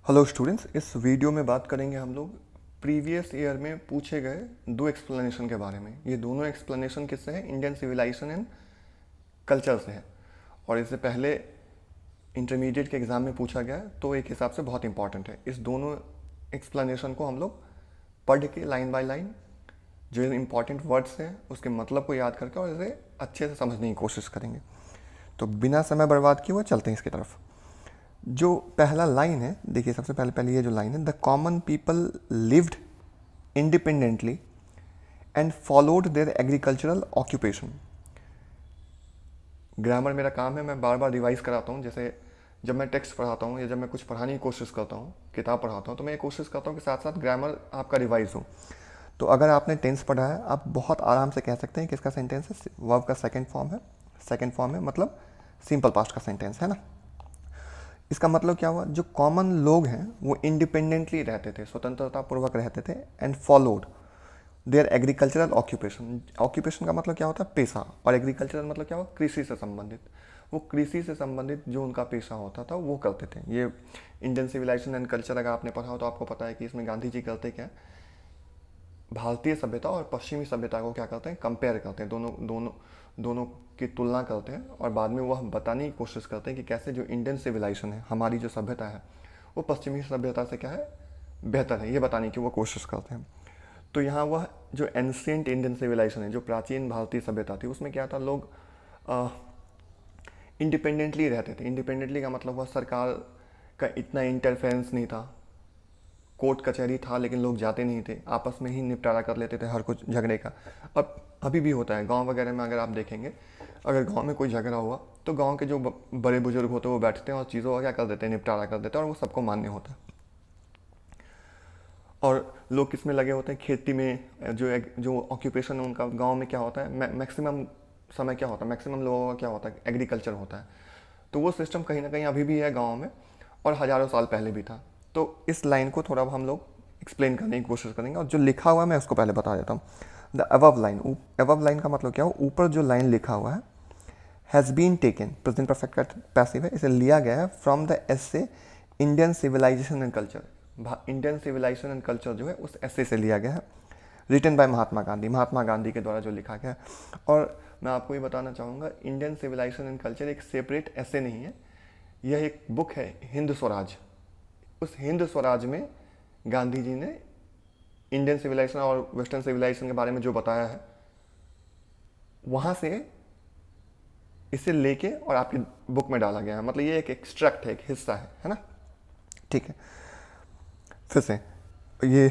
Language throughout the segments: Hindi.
हेलो स्टूडेंट्स, इस वीडियो में बात करेंगे हम लोग प्रीवियस ईयर में पूछे गए दो एक्सप्लेनेशन के बारे में। ये दोनों एक्सप्लेनेशन किससे हैं? इंडियन सिविलाइजेशन एंड कल्चर से है और इससे पहले इंटरमीडिएट के एग्ज़ाम में पूछा गया है, तो एक हिसाब से बहुत इंपॉर्टेंट है। इस दोनों एक्सप्लेनेशन को हम लोग पढ़ के लाइन बाय लाइन जो इंपॉर्टेंट वर्ड्स हैं उसके मतलब को याद करके और इसे अच्छे से समझने की कोशिश करेंगे। तो बिना समय बर्बाद किए हुए चलते हैं इसकी तरफ। जो पहला लाइन है, देखिए सबसे पहले पहले ये जो लाइन है, the common people lived independently and followed there agricultural occupation. Grammar मेरा काम है, मैं बार बार रिवाइज कराता हूँ। जैसे जब मैं टेक्स्ट पढ़ाता हूँ या जब मैं कुछ पढ़ाने की कोशिश करता हूँ, किताब पढ़ाता हूँ, तो मैं ये कोशिश करता हूँ कि साथ साथ ग्रामर आपका रिवाइज हो। तो अगर आपने टेंस पढ़ा है, आप बहुत आराम से कह सकते हैं कि इसका सेंटेंस है, वर्ब का सेकेंड फॉर्म है। सेकेंड फॉर्म है मतलब सिंपल पास्ट का सेंटेंस है ना। इसका मतलब क्या हुआ? जो कॉमन लोग हैं वो इंडिपेंडेंटली रहते थे, स्वतंत्रता पूर्वक रहते थे, and followed there agricultural occupation. Occupation का मतलब क्या होता है? पेशा। और एग्रीकल्चरल मतलब क्या हुआ? कृषि से संबंधित। वो कृषि से संबंधित जो उनका पेशा होता था वो करते थे। ये इंडियन सिविलाइजेशन एंड कल्चर अगर आपने पढ़ा हो तो आपको पता है कि इसमें गांधी जी करते क्या है, भारतीय सभ्यता और पश्चिमी सभ्यता को क्या करते हैं? कंपेयर करते हैं, दोनों दोनों दोनों की तुलना करते हैं और बाद में वह बताने की कोशिश करते हैं कि कैसे जो इंडियन सिविलाइजेशन है, हमारी जो सभ्यता है, वो पश्चिमी सभ्यता से क्या है? बेहतर है। ये बताने की वो कोशिश करते हैं। तो यहाँ वह जो एंशियंट इंडियन सिविलाइजेशन है, जो प्राचीन भारतीय सभ्यता थी, उसमें क्या था? लोग इंडिपेंडेंटली रहते थे। इंडिपेंडेंटली का मतलब वह सरकार का इतना इंटरफेरेंस नहीं था। कोर्ट कचहरी था लेकिन लोग जाते नहीं थे, आपस में ही निपटारा कर लेते थे हर कुछ झगड़े का। अब अभी भी होता है गांव वगैरह में, अगर आप देखेंगे, अगर गांव में कोई झगड़ा हुआ तो गांव के जो बड़े बुजुर्ग होते हैं वो बैठते हैं और चीज़ों का क्या कर देते हैं? निपटारा कर देते हैं, और वो सबको मान्य होता है। और लोग किस में लगे होते हैं? खेती में। जो ऑक्यूपेशन है उनका गाँव में क्या होता है? मैक्सिमम समय क्या होता है? मैक्सिमम लोगों का क्या होता है? एग्रीकल्चर होता है। तो वो सिस्टम कहीं ना कहीं अभी भी है गाँव में, और हज़ारों साल पहले भी था। तो इस लाइन को थोड़ा हम लोग एक्सप्लेन करने की कोशिश करेंगे, और जो लिखा हुआ है मैं उसको पहले बता देता हूँ। The above line, above line का मतलब क्या हो? ऊपर जो लाइन लिखा हुआ है, has been taken, present perfect का पैसिव है, इसे लिया गया है from the essay Indian civilization and culture. Indian civilization and culture जो है उस एसे से लिया गया है, रिटन बाय महात्मा गांधी, महात्मा गांधी के द्वारा जो लिखा गया है। और मैं आपको ये बताना चाहूँगा, इंडियन सिविलाइजेशन एंड कल्चर एक सेपरेट एसे नहीं है, यह एक बुक है, हिंद स्वराज। उस हिंद स्वराज में गांधी जी ने इंडियन सिविलाइजेशन और वेस्टर्न सिविलाइजेशन के बारे में जो बताया है, वहाँ से इसे लेके और आपकी बुक में डाला गया है। मतलब ये एक एक्सट्रैक्ट है, एक हिस्सा है ना। ठीक है, फिर से ये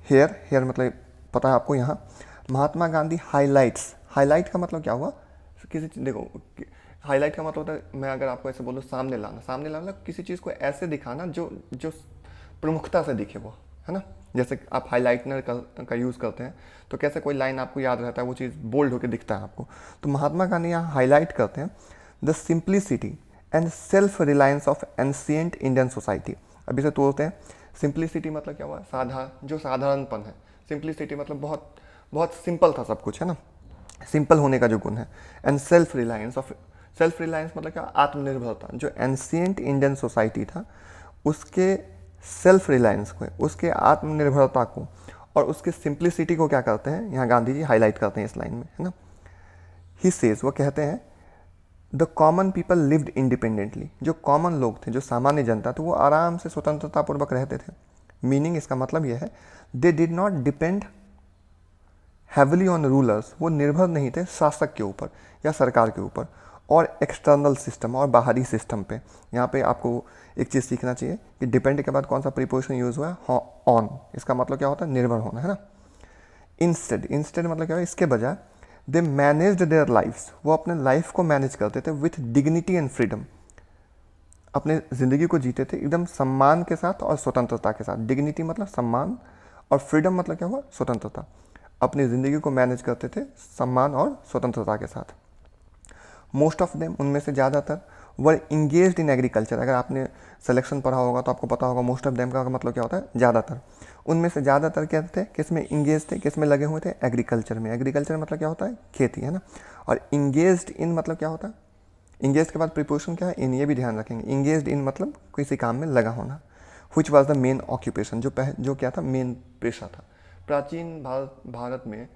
हेयर, हेयर मतलब पता है आपको। यहाँ महात्मा गांधी हाईलाइट्स, हाईलाइट का मतलब क्या हुआ? किसी देखो, हाईलाइट का मतलब होता है, मैं अगर आपको ऐसे बोलूँ, सामने लाना। सामने लाना किसी चीज़ को ऐसे दिखाना जो जो प्रमुखता से दिखे, वो है ना। जैसे आप हाईलाइटनर का यूज़ करते हैं तो कैसे कोई लाइन आपको याद रहता है, वो चीज़ बोल्ड होकर दिखता है आपको। तो महात्मा गांधी यहाँ हाईलाइट करते हैं the simplicity and self reliance of ancient Indian society. अभी से तोड़ते हैं। सिंप्लिसिटी मतलब क्या हुआ? जो साधारणपन है। सिंप्लिसिटी मतलब बहुत बहुत सिंपल था सब कुछ, है ना, सिंपल होने का जो गुण है। And self reliance of, self reliance मतलब क्या? आत्मनिर्भरता। जो एंशिएंट इंडियन सोसाइटी था उसके सेल्फ रिलायंस को, उसके आत्मनिर्भरता को और उसके सिंप्लिसिटी को क्या करते हैं? यहाँ गांधी जी हाईलाइट करते हैं इस लाइन में, है ना। ही सेज, वो कहते हैं, the common people lived independently. जो कॉमन लोग थे, जो सामान्य जनता थे, वो आराम से स्वतंत्रता पूर्वक रहते थे। मीनिंग, इसका मतलब यह है, they did not depend heavily on rulers. वो निर्भर नहीं थे शासक के ऊपर या सरकार के ऊपर और एक्सटर्नल सिस्टम और बाहरी सिस्टम पे। यहाँ पे आपको एक चीज़ सीखना चाहिए कि डिपेंड के बाद कौन सा प्रीपोजिशन यूज़ हुआ है? ऑन। इसका मतलब क्या होता है? निर्भर होना, है ना। इंस्टेड, इंस्टेड मतलब क्या है? इसके बजाय दे मैनेज्ड देयर लाइफ्स। वो अपने लाइफ को मैनेज करते थे विथ डिग्निटी एंड फ्रीडम। अपने ज़िंदगी को जीते थे एकदम सम्मान के साथ और स्वतंत्रता के साथ। डिग्निटी मतलब सम्मान, और फ्रीडम मतलब क्या हुआ? स्वतंत्रता। अपनी ज़िंदगी को मैनेज करते थे सम्मान और स्वतंत्रता के साथ। मोस्ट ऑफ देम, उनमें से ज़्यादातर, वर इंगेज्ड इन एग्रीकल्चर। अगर आपने सिलेक्शन पढ़ा होगा तो आपको पता होगा मोस्ट ऑफ देम का मतलब क्या होता है? ज़्यादातर। उनमें से ज़्यादातर क्या थे? किस में इंगेज थे? किस में लगे हुए थे? एग्रीकल्चर में। एग्रीकल्चर मतलब क्या होता है? खेती, है ना। और इंगेज्ड इन मतलब क्या होता है? इंगेज के बाद प्रीपोजिशन क्या है? इन। ये भी ध्यान रखेंगे। इंगेज्ड इन मतलब किसी काम में लगा होना। Which was the main occupation, जो क्या था, मेन पेशा था। प्राचीन भारत में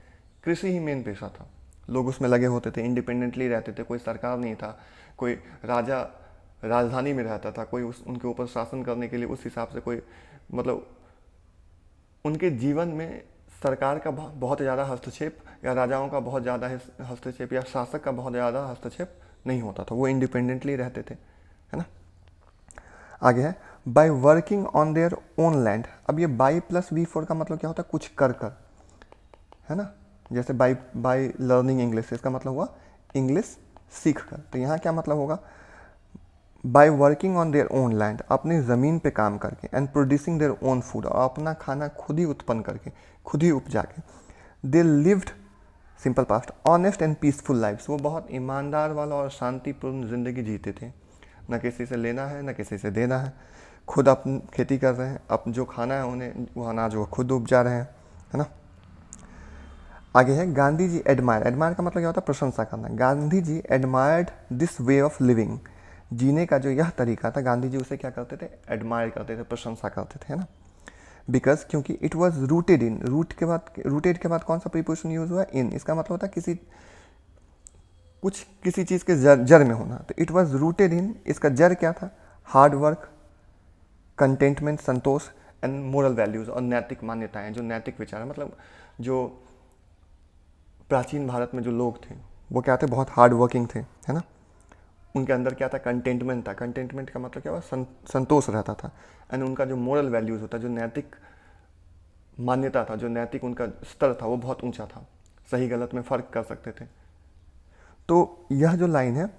कृषि ही मेन पेशा था। लोग उसमें लगे होते थे, इंडिपेंडेंटली रहते थे, कोई सरकार नहीं था, कोई राजा राजधानी में रहता था, कोई उनके ऊपर शासन करने के लिए उस हिसाब से कोई, मतलब उनके जीवन में सरकार का बहुत ज़्यादा हस्तक्षेप या राजाओं का बहुत ज़्यादा हस्तक्षेप या शासक का बहुत ज़्यादा हस्तक्षेप नहीं होता था। वो इंडिपेंडेंटली रहते थे, है ना। आगे है by working on their own land. अब ये बाई प्लस V4 का मतलब क्या होता है, कुछ कर, है ना। जैसे बाय लर्निंग इंग्लिश, इसका मतलब हुआ इंग्लिश सीख कर। तो यहाँ क्या मतलब होगा, by working on their own land, अपनी ज़मीन पे काम करके, and producing their own food, और अपना खाना खुद ही उत्पन्न करके, खुद ही उपजा के, they lived, simple past, honest and peaceful lifes, वो बहुत ईमानदार वाला और शांतिपूर्ण ज़िंदगी जीते थे। न किसी से लेना है, न किसी से देना है, खुद अपनी खेती कर रहे हैं, अब जो खाना है उन्हें, वो अनाज वो खुद उपजा रहे हैं, है ना। आगे है गांधी जी एडमायर का मतलब क्या होता है, प्रशंसा करना। Gandhi ji admired this way of living, जीने का जो यह तरीका था, गांधी जी उसे क्या करते थे, एडमायर करते थे, प्रशंसा करते थे, है ना। बिकॉज क्योंकि it was rooted in, rooted के बाद कौन सा प्रीपोजिशन यूज हुआ, इन, इसका मतलब होता है किसी चीज़ के जड़ में होना। तो इट वॉज रूटेड इन, इसका जड़ क्या था, हार्ड वर्क, कंटेंटमेंट, संतोष, एंड मोरल वैल्यूज़, और नैतिक मान्यताएं, जो नैतिक विचार है। मतलब जो प्राचीन भारत में जो लोग थे वो क्या थे, बहुत हार्ड वर्किंग थे, है ना। उनके अंदर क्या था, कंटेंटमेंट था। कंटेंटमेंट का मतलब क्या हुआ, संतोष रहता था। एंड उनका जो मोरल वैल्यूज़ होता है, जो नैतिक मान्यता था, जो नैतिक उनका स्तर था, वो बहुत ऊंचा था, सही गलत में फ़र्क कर सकते थे। तो यह जो लाइन है,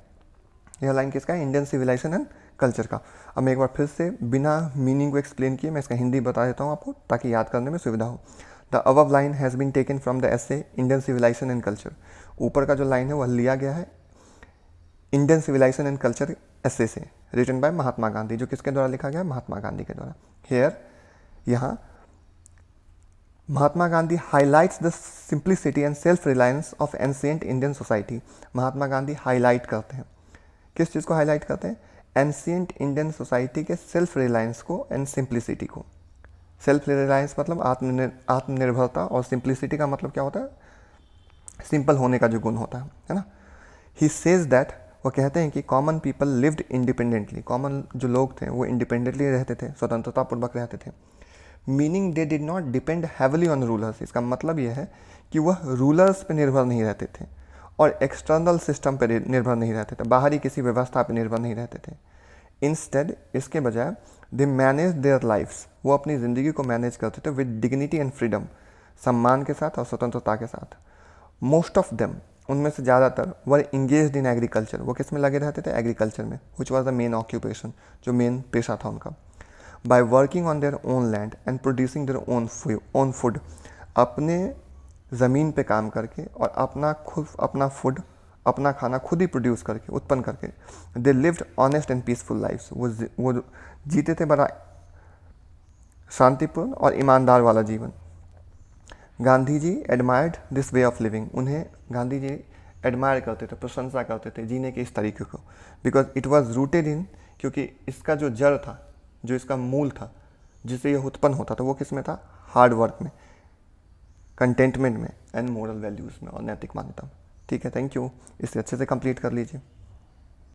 यह लाइन किसका है, इंडियन सिविलाइजेशन एंड कल्चर का। अब मैं एक बार फिर से बिना मीनिंग को एक्सप्लेन किए मैं इसका हिंदी बता देता हूँ आपको, ताकि याद करने में सुविधा हो। The above line has been taken from the essay Indian civilization and culture. ऊपर का जो लाइन है वह लिया गया है Indian civilization and culture essay से, रिटन बाय महात्मा गांधी। जो किसके द्वारा लिखा गया है, महात्मा गांधी के द्वारा। हेयर, यहाँ Mahatma Gandhi highlights the simplicity and self reliance of ancient Indian society. Mahatma Gandhi highlight करते हैं, किस चीज़ को हाईलाइट करते हैं, एंशिएंट इंडियन सोसाइटी के सेल्फ रिलायंस को एंड सिंप्लिसिटी को। सेल्फ रिलायंस मतलब आत्मनिर्भरता, और सिंप्लिसिटी का मतलब क्या होता है, सिंपल होने का जो गुण होता है ना। ही सेज दैट, वो कहते हैं कि common people lived independently, common जो लोग थे वो इंडिपेंडेंटली रहते थे, स्वतंत्रतापूर्वक रहते थे। Meaning they did not depend heavily on rulers, इसका मतलब यह है कि वह रूलर्स पे निर्भर नहीं रहते थे और एक्सटर्नल सिस्टम पे निर्भर नहीं रहते थे, बाहरी किसी व्यवस्था पे निर्भर नहीं रहते थे। इंस्टेड, इसके बजाय, दे मैनेज देयर लाइफ्स, वो अपनी ज़िंदगी को मैनेज करते थे विद डिग्निटी एंड फ्रीडम, सम्मान के साथ और स्वतंत्रता के साथ। मोस्ट ऑफ देम, उनमें से ज़्यादातर, वर इंगेज्ड इन एग्रीकल्चर, वो किस में लगे रहते थे, एग्रीकल्चर में, which was the main occupation, जो मेन पेशा था उनका। By working on their own land and producing their own food, अपने ज़मीन पे काम करके और अपना खाना खुद ही प्रोड्यूस करके, उत्पन्न करके, they lived honest and peaceful lifes, वो जीते थे बड़ा शांतिपूर्ण और ईमानदार वाला जीवन। Gandhi ji admired this way of living, उन्हें गांधी जी एडमायर करते थे, प्रशंसा करते थे जीने के इस तरीके को, because it was rooted in, क्योंकि इसका जो जड़ था, जो इसका मूल था, जिससे यह उत्पन्न होता था, वो किस में था, हार्ड वर्क में, कंटेंटमेंट में, एंड मोरल वैल्यूज़ में, और नैतिक मान्यता में। ठीक है, थैंक यू, इसे अच्छे से कंप्लीट कर लीजिए।